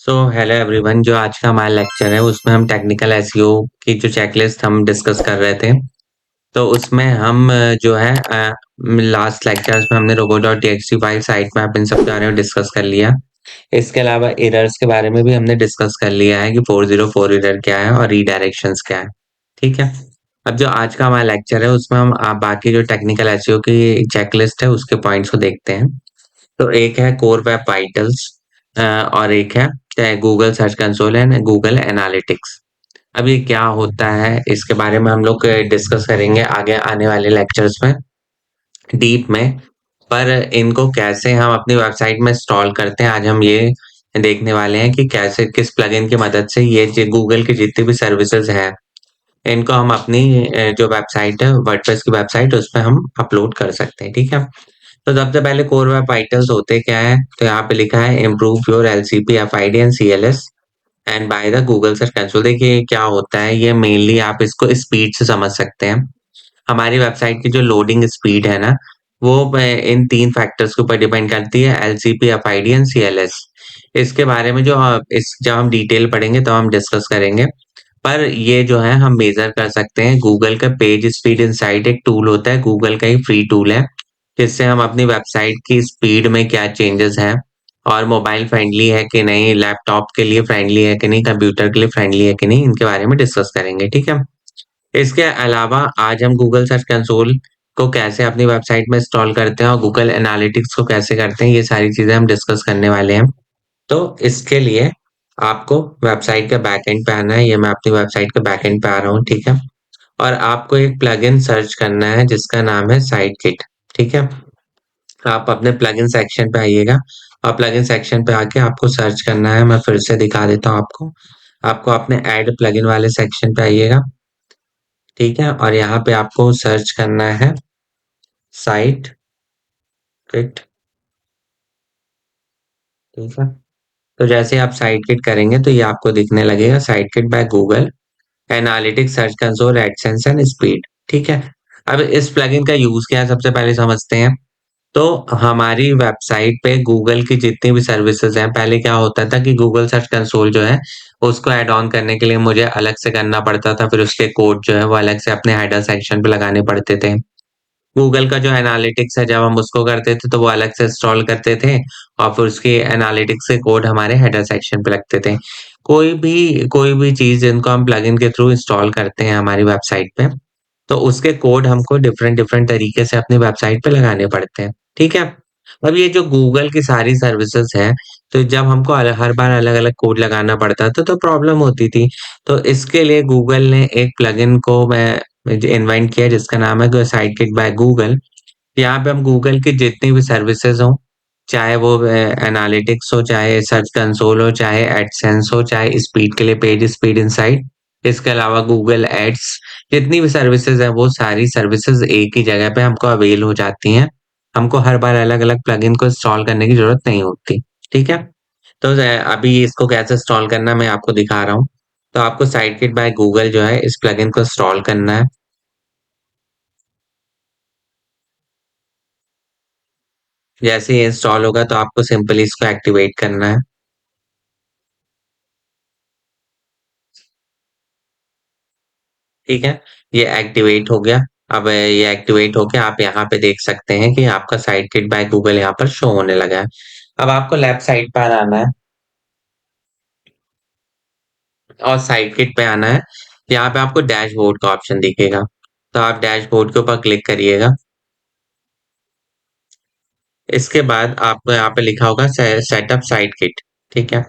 So hello everyone, जो आज का हमारा लेक्चर है उसमें हम टेक्निकल एसईओ की जो चेकलिस्ट हम डिस्कस कर रहे थे। तो उसमें हम जो है लास्ट लेक्चर्स में हमने robo.txt फाइल साइट मैप इन सब के बारे में डिस्कस कर लिया। इसके अलावा एरर्स के बारे में भी हमने डिस्कस कर लिया है कि 404 एरर क्या है और रीडायरेक्शंस क्या है। ठीक है। अब जो आज का हमारा लेक्चर है उसमें हम बाकी जो टेक्निकल एसईओ की चेकलिस्ट है उसके पॉइंट्स को देखते हैं। तो एक है कोर वेब वाइटल्स और एक है Google Search console and Google analytics. अब ये क्या होता है इसके बारे में हम लोग डिस्कस करेंगे आगे आने वाले लेक्चर्स में डीप में। पर इनको कैसे हम अपनी वेबसाइट में इंस्टॉल करते हैं आज हम ये देखने वाले हैं कि कैसे किस प्लगइन की मदद से ये गूगल की जितनी भी सर्विसेज है इनको हम अपनी जो वेबसाइट है वर्डप्रेस की वेबसाइट उस पर हम अपलोड कर सकते हैं। ठीक है। तो सबसे पहले कोर वेब वाइटल्स होते क्या है, तो यहाँ पे लिखा है improve your LCP FID and CLS and by the Google Search Console. देखिए क्या होता है, ये मेनली आप इसको स्पीड से समझ सकते हैं। हमारी वेबसाइट की जो लोडिंग स्पीड है ना, वो इन तीन फैक्टर्स के ऊपर डिपेंड करती है, एलसीपी एफआईडी एंड सीएलएस। इसके बारे में जो इस जब हम डिटेल पढ़ेंगे तो हम डिस्कस करेंगे। पर ये जो है हम मेजर कर सकते हैं गूगल का पेज स्पीड इनसाइट एक टूल होता है, गूगल का ही फ्री टूल है जिससे हम अपनी वेबसाइट की स्पीड में क्या चेंजेस हैं और मोबाइल फ्रेंडली है कि नहीं, लैपटॉप के लिए फ्रेंडली है कि नहीं, कंप्यूटर के लिए फ्रेंडली है कि नहीं, इनके बारे में डिस्कस करेंगे। ठीक है। इसके अलावा आज हम गूगल सर्च कंसोल को कैसे अपनी वेबसाइट में इंस्टॉल करते हैं और गूगल एनालिटिक्स को कैसे करते हैं, ये सारी चीजें हम डिस्कस करने वाले हैं। तो इसके लिए आपको वेबसाइट के बैकएंड पे आना है। ये मैं अपनी वेबसाइट के बैकएंड पे आ रहा हूँ। ठीक है। और आपको एक प्लगइन सर्च करना है जिसका नाम है साइटकिट। ठीक है। आप अपने प्लगइन सेक्शन पे आइएगा और प्लगइन सेक्शन पे आके आपको सर्च करना है। मैं फिर से दिखा देता हूँ आपको। आपको अपने ऐड प्लगइन वाले सेक्शन पे आइएगा। ठीक है। और यहाँ पे आपको सर्च करना है साइट किट। ठीक है। तो जैसे आप साइट किट करेंगे तो ये आपको दिखने लगेगा site kit by Google analytics search console AdSense and speed. ठीक है। अब इस प्लगइन का यूज क्या है सबसे पहले समझते हैं। तो हमारी वेबसाइट पे गूगल की जितनी भी सर्विसेज हैं, पहले क्या होता था कि गूगल सर्च कंसोल जो है उसको ऐड ऑन करने के लिए मुझे अलग से करना पड़ता था, फिर उसके कोड जो है वो अलग से अपने हेडर सेक्शन पे लगाने पड़ते थे। गूगल का जो एनालिटिक्स है जब हम उसको करते थे तो वो अलग से इंस्टॉल करते थे और फिर उसके एनालिटिक्स के कोड हमारे हेडर सेक्शन पे लगते थे। कोई भी चीज जिनको हम प्लगइन के थ्रू इंस्टॉल करते हैं हमारी वेबसाइट पे, तो उसके कोड हमको डिफरेंट डिफरेंट तरीके से अपनी वेबसाइट पे लगाने पड़ते हैं। ठीक है। अब ये जो गूगल की सारी सर्विसेज है, तो जब हमको हर बार अलग अलग कोड लगाना पड़ता था तो प्रॉब्लम होती थी। तो इसके लिए गूगल ने एक प्लगइन को मैं इन्वेंट किया जिसका नाम है साइटकिट बाय गूगल। यहाँ पे हम गूगल की जितनी भी सर्विसेज हो, चाहे वो एनालिटिक्स हो, चाहे सर्च कंसोल हो, चाहे एडसेंस हो, चाहे स्पीड के लिए पेज स्पीड इनसाइट, इसके अलावा गूगल एड्स, जितनी भी सर्विसेज है वो सारी सर्विसेज एक ही जगह पे हमको अवेल हो जाती हैं। हमको हर बार अलग अलग प्लगइन को इंस्टॉल करने की जरूरत नहीं होती। ठीक है। तो अभी इसको कैसे इंस्टॉल करना है मैं आपको दिखा रहा हूँ। तो आपको साइटकिट बाय गूगल जो है इस प्लगइन को इंस्टॉल करना है। जैसे ये इंस्टॉल होगा तो आपको सिंपली इसको एक्टिवेट करना है। ठीक है। ये एक्टिवेट हो गया। अब ये एक्टिवेट होके आप यहाँ पे देख सकते हैं कि आपका साइटकिट बाय गूगल यहाँ पर शो होने लगा है। अब आपको लेफ्ट साइड पर आना है और साइटकिट पे आना है। यहाँ पे आपको डैशबोर्ड का ऑप्शन दिखेगा, तो आप डैशबोर्ड के ऊपर क्लिक करिएगा। इसके बाद आपको यहाँ पे लिखा होगा सेटअप साइटकिट। ठीक है।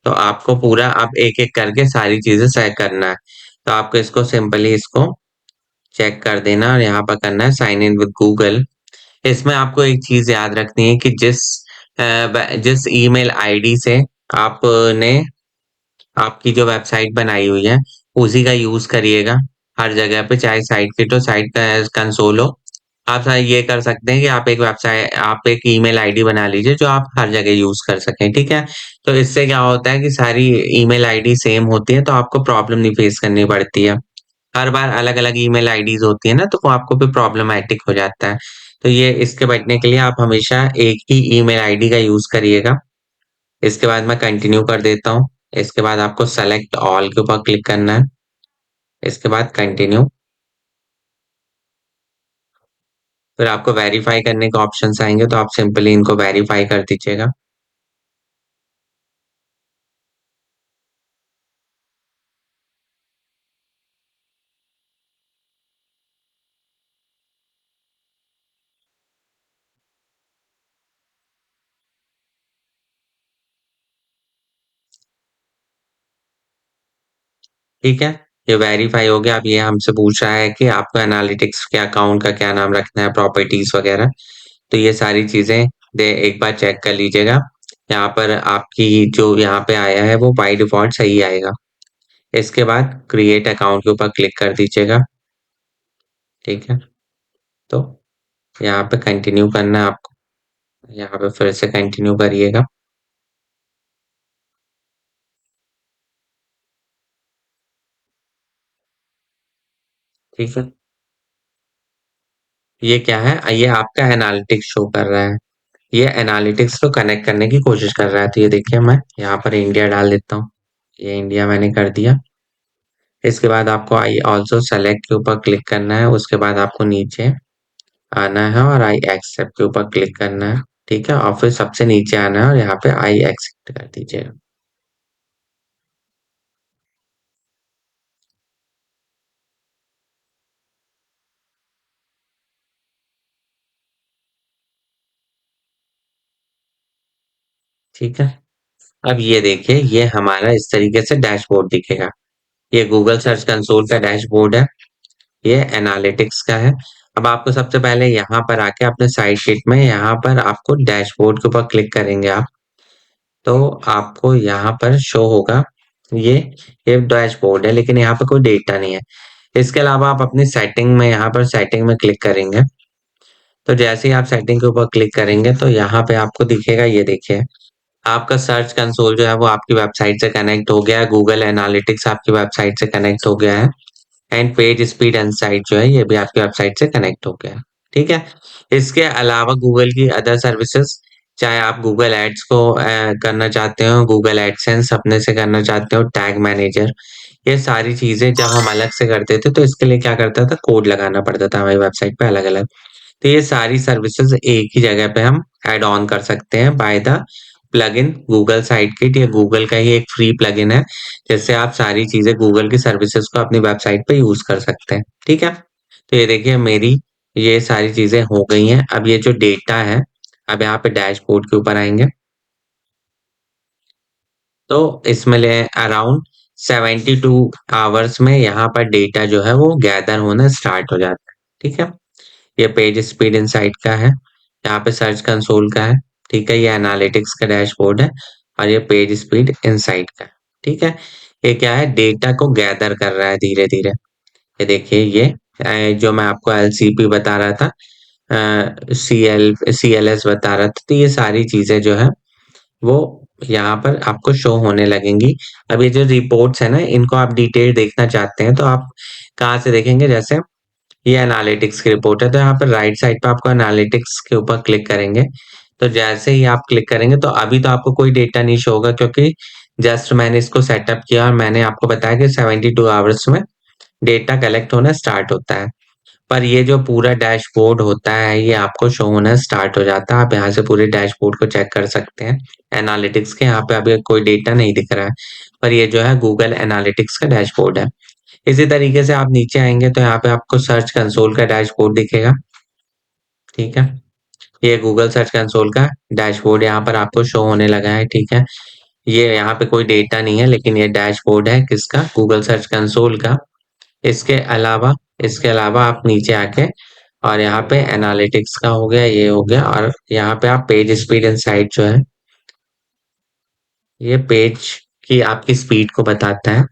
तो आपको पूरा आप एक एक करके सारी चीजें सेट करना है। तो आपको इसको सिंपली इसको चेक कर देना और यहाँ पर करना है साइन इन विद गूगल। इसमें आपको एक चीज याद रखनी है कि जिस ईमेल आईडी से आपने आपकी जो वेबसाइट बनाई हुई है उसी का यूज करिएगा हर जगह पे, चाहे साइट किट हो साइट का कंसोल हो। आप ये कर सकते हैं कि आप एक ईमेल आईडी बना लीजिए जो आप हर जगह यूज कर सकें। ठीक है। तो इससे क्या होता है कि सारी ईमेल आईडी सेम होती है तो आपको प्रॉब्लम नहीं फेस करनी पड़ती है। हर बार अलग अलग ईमेल आईडीज होती है ना तो वो आपको भी प्रॉब्लमैटिक हो जाता है। तो ये इसके बचने के लिए आप हमेशा एक ही ईमेल आईडी का यूज करिएगा। इसके बाद मैं कंटिन्यू कर देता हूँ। इसके बाद आपको सेलेक्ट ऑल के ऊपर क्लिक करना है। इसके बाद कंटिन्यू। फिर आपको वेरीफाई करने के ऑप्शंस आएंगे, तो आप सिंपली इनको वेरीफाई कर दीजिएगा। ठीक है, ये वेरीफाई हो गया। अब ये हमसे पूछ रहा है कि आपको एनालिटिक्स के अकाउंट का क्या नाम रखना है, प्रॉपर्टीज वगैरह। तो ये सारी चीजें दे एक बार चेक कर लीजिएगा। यहाँ पर आपकी जो यहाँ पे आया है वो बाय डिफॉल्ट सही आएगा। इसके बाद क्रिएट अकाउंट के ऊपर क्लिक कर दीजिएगा। ठीक है, तो यहाँ पे कंटिन्यू करना है आपको। यहाँ पे फिर से कंटिन्यू करिएगा। ठीक है, ये क्या है, ये आपका एनालिटिक्स शो कर रहा है। ये एनालिटिक्स को कनेक्ट करने की कोशिश कर रहा है। तो ये देखिए, मैं यहाँ पर इंडिया डाल देता हूँ। ये इंडिया मैंने कर दिया। इसके बाद आपको आई ऑल्सो सेलेक्ट के ऊपर क्लिक करना है। उसके बाद आपको नीचे आना है और आई एक्सेप्ट के ऊपर क्लिक करना है। ठीक है, और फिर सबसे नीचे आना है और यहाँ पे आई एक्सेप्ट कर दीजिएगा। ठीक है, अब ये देखिए, ये हमारा इस तरीके से डैशबोर्ड दिखेगा। ये गूगल सर्च कंसोल का डैशबोर्ड है। ये एनालिटिक्स का है। अब आपको सबसे पहले यहाँ पर आके अपने साइड शीट में यहाँ पर आपको डैशबोर्ड के ऊपर क्लिक करेंगे आप, तो आपको यहाँ पर शो होगा ये ये डैशबोर्ड है, लेकिन यहाँ पर कोई डेटा नहीं है। इसके अलावा आप अपनी सेटिंग में यहाँ पर सेटिंग में क्लिक करेंगे। तो जैसे ही आप सेटिंग के ऊपर क्लिक करेंगे तो यहाँ पे आपको दिखेगा, ये देखिए, आपका सर्च कंसोल जो है वो आपकी वेबसाइट से कनेक्ट हो गया है। गूगल एनालिटिक्स आपकी वेबसाइट से कनेक्ट हो गया है। एंड पेज स्पीड इनसाइट जो है ये भी आपकी वेबसाइट से कनेक्ट हो गया है। ठीक है, इसके अलावा गूगल की अदर सर्विसेज, चाहे आप गूगल एड्स को करना चाहते हो, गूगल एडसेंस अपने से करना चाहते हो, टैग मैनेजर, ये सारी चीजें जब हम अलग से करते थे तो इसके लिए क्या करता था, कोड लगाना पड़ता था हमारी वेबसाइट पे अलग अलग। तो ये सारी सर्विसेज एक ही जगह पे हम ऐड ऑन कर सकते हैं by the plugin Google site kit. या गूगल का ही एक फ्री प्लगइन है, जिससे आप सारी चीजें गूगल की सर्विसेज को अपनी वेबसाइट पे यूज कर सकते हैं। ठीक है, तो ये देखिए, मेरी ये सारी चीजें हो गई हैं। अब ये जो डेटा है, अब यहाँ पे डैशबोर्ड के ऊपर आएंगे, तो इसमें ले अराउंड 72 आवर्स में यहाँ पर डेटा जो है वो गैदर होना स्टार्ट हो जाता है। ठीक है, ये पेज स्पीड इनसाइट का है, यहाँ पे सर्च कंसोल का है। ठीक है, ये एनालिटिक्स का डैशबोर्ड है, और ये पेज स्पीड इनसाइट का है। ठीक है, ये क्या है, डेटा को गैदर कर रहा है धीरे धीरे। ये देखिए, ये जो मैं आपको एलसीपी बता रहा था, सीएलएस बता रहा था, तो ये सारी चीजें जो है वो यहाँ पर आपको शो होने लगेंगी। अब ये जो रिपोर्ट्स है ना, इनको आप डिटेल देखना चाहते हैं तो आप कहाँ से देखेंगे, जैसे ये एनालिटिक्स की रिपोर्ट है, तो यहाँ पर राइट साइड पे आपको एनालिटिक्स के ऊपर क्लिक करेंगे। तो जैसे ही आप क्लिक करेंगे तो अभी तो आपको कोई डेटा नहीं शो होगा, क्योंकि जस्ट मैंने इसको सेटअप किया और मैंने आपको बताया कि 72 आवर्स में डेटा कलेक्ट होना स्टार्ट होता है। पर ये जो पूरा डैशबोर्ड होता है ये आपको शो होना स्टार्ट हो जाता है। आप यहाँ से पूरे डैशबोर्ड को चेक कर सकते हैं एनालिटिक्स के। यहाँ पे अभी कोई डेटा नहीं दिख रहा है, पर ये जो है गूगल एनालिटिक्स का डैशबोर्ड है। इसी तरीके से आप नीचे आएंगे तो यहाँ पे आपको सर्च कंसोल का डैशबोर्ड दिखेगा। ठीक है, ये गूगल सर्च कंसोल का डैशबोर्ड यहाँ पर आपको शो होने लगा है। ठीक है, ये यहाँ पे कोई डेटा नहीं है, लेकिन ये डैशबोर्ड है किसका, गूगल सर्च कंसोल का। इसके अलावा आप नीचे आके और यहाँ पे एनालिटिक्स का हो गया, ये हो गया, और यहाँ पे आप पेज स्पीड इनसाइट जो है, ये पेज की आपकी स्पीड को बताता है।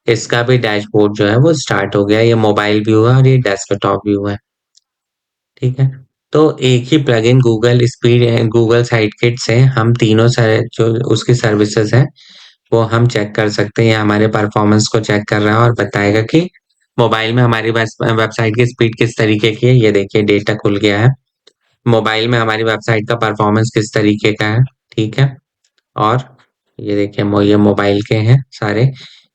इसका भी डैशबोर्ड जो है वो स्टार्ट हो गया। ये मोबाइल व्यू है और ये डेस्कटॉप व्यू है। ठीक है, तो एक ही plugin Google speed, Google site kit से हम तीनों सारे जो उसकी सर्विसेज है वो हम चेक कर सकते हैं। ये हमारे परफॉर्मेंस को चेक कर रहा है और बताएगा कि मोबाइल में हमारी वेबसाइट की स्पीड किस तरीके की है। ये देखिए, डेटा खुल गया है। मोबाइल में हमारी वेबसाइट का परफॉर्मेंस किस तरीके का है। ठीक है, और ये देखिए ये मोबाइल के हैं सारे।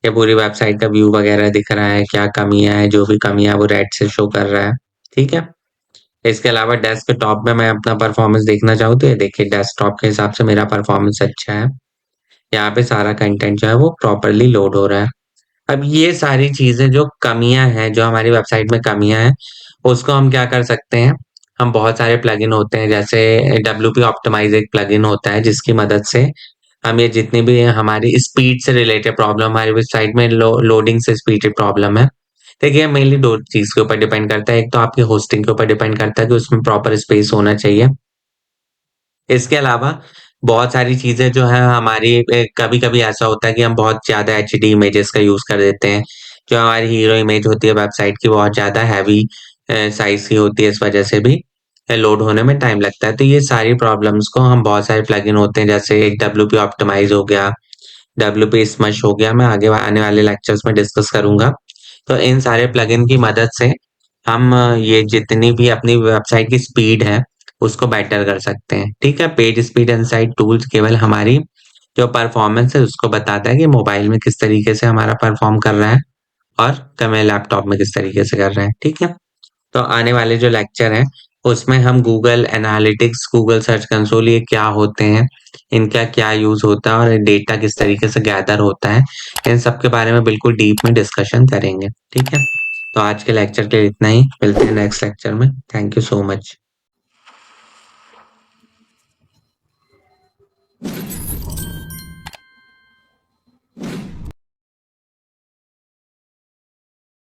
ये पूरी वेबसाइट का व्यू वगैरह दिख रहा है, क्या कमियां है, जो भी कमियां वो रेड से शो कर रहा है। ठीक है। इसके अलावा डेस्कटॉप में मैं अपना परफॉर्मेंस देखना चाहूँ तो ये देखिए डेस्कटॉप के हिसाब से मेरा परफॉर्मेंस अच्छा है। यहाँ पे सारा कंटेंट जो है वो प्रॉपरली लोड हो रहा है। अब ये सारी चीजें जो कमियां हैं, जो हमारी वेबसाइट में कमियां हैं, उसको हम क्या कर सकते हैं। हम बहुत सारे प्लगइन होते हैं, जैसे WP ऑप्टिमाइज एक प्लगइन होता है जिसकी मदद से हम ये जितनी भी हमारी स्पीड से रिलेटेड प्रॉब्लम, हमारी वेबसाइट में लोडिंग से स्पीड प्रॉब्लम है। देखिए मेनली दो चीज के ऊपर डिपेंड करता है। एक तो आपकी होस्टिंग के ऊपर डिपेंड करता है कि उसमें प्रॉपर स्पेस होना चाहिए। इसके अलावा बहुत सारी चीजें जो है हमारी, कभी कभी ऐसा होता है कि हम बहुत ज्यादा HD इमेजेस का यूज कर देते हैं। जो हमारी हीरो इमेज होती है वेबसाइट की, बहुत ज्यादा हैवी साइज की होती है, इस वजह से भी लोड होने में टाइम लगता है। तो ये सारी प्रॉब्लम्स को हम, बहुत सारे प्लगइन होते हैं, जैसे एक WP ऑप्टिमाइज हो गया, WP स्मश हो गया, मैं आगे आने वाले लेक्चर्स में डिस्कस करूंगा। तो इन सारे प्लगइन की मदद से हम ये जितनी भी अपनी वेबसाइट की स्पीड है उसको बेटर कर सकते हैं। ठीक है। पेज स्पीड इनसाइट टूल्स केवल हमारी जो परफॉर्मेंस है उसको बताता है कि मोबाइल में किस तरीके से हमारा परफॉर्म कर रहा है और हमें लैपटॉप में किस तरीके से कर रहे हैं। ठीक है। तो आने वाले जो लेक्चर हैं उसमें हम Google analytics, Google Search console, ये क्या होते हैं, इनका क्या यूज होता है और डेटा किस तरीके से गैदर होता है, इन सब के बारे में बिल्कुल डीप में डिस्कशन करेंगे। ठीक है। तो आज के लेक्चर के लिए इतना ही, मिलते हैं नेक्स्ट लेक्चर में। Thank you so much.